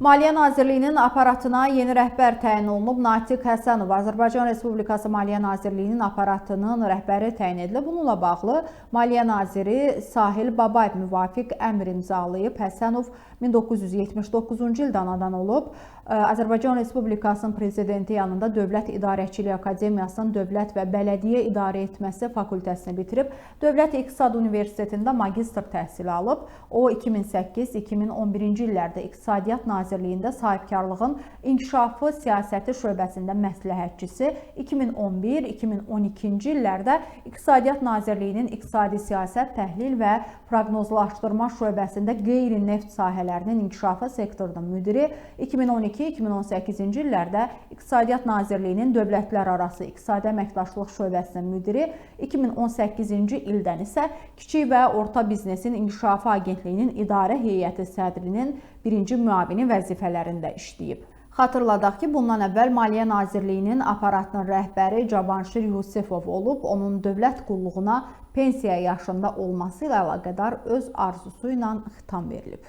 Maliyyə Nazirliyinin aparatına yeni rəhbər təyin olunub. Natiq Həsənov Azərbaycan Respublikası Maliyyə Nazirliyinin aparatının rəhbəri təyin edilib. Bununla bağlı Maliyyə Naziri Sahil Babayev müvafiq əmr imzalayıb. Həsənov 1979-cu ildə anadan olub. Azərbaycan Respublikasının Prezidenti yanında Dövlət İdarəçiliyi Akademiyasının Dövlət və Bələdiyyə İdarə Etməsi fakültəsini bitirib. Dövlət İqtisad Universitetində magistr təhsili alıb. O 2008-2011-ci illərdə İqtisadiyyat Nazirliyində sahibkarlığın inkişafı siyasəti şöbəsində məsləhətçisi, 2011-2012-ci illərdə İqtisadiyyat Nazirliyinin İqtisadi Siyasət, Təhlil və Proqnozlaşdırma şöbəsində qeyri-neft sahələrinin inkişafı sektorunun müdiri, 2012-2018-ci illərdə İqtisadiyyat Nazirliyinin Dövlətlərarası İqtisadi Əməkdaşlıq şöbəsinin müdiri, 2018-ci ildən isə Kiçik və Orta Biznesin İnkişafı Agentliyinin İdarə Heyəti sədrinin birinci müavini vəzifələrində işləyib. Xatırladaq ki, bundan əvvəl Maliyyə Nazirliyinin aparatının rəhbəri Cavanşir Yusifov olub. Onun dövlət qulluğuna pensiya yaşında olması ilə əlaqədar öz arzusu ilə xitam verilib.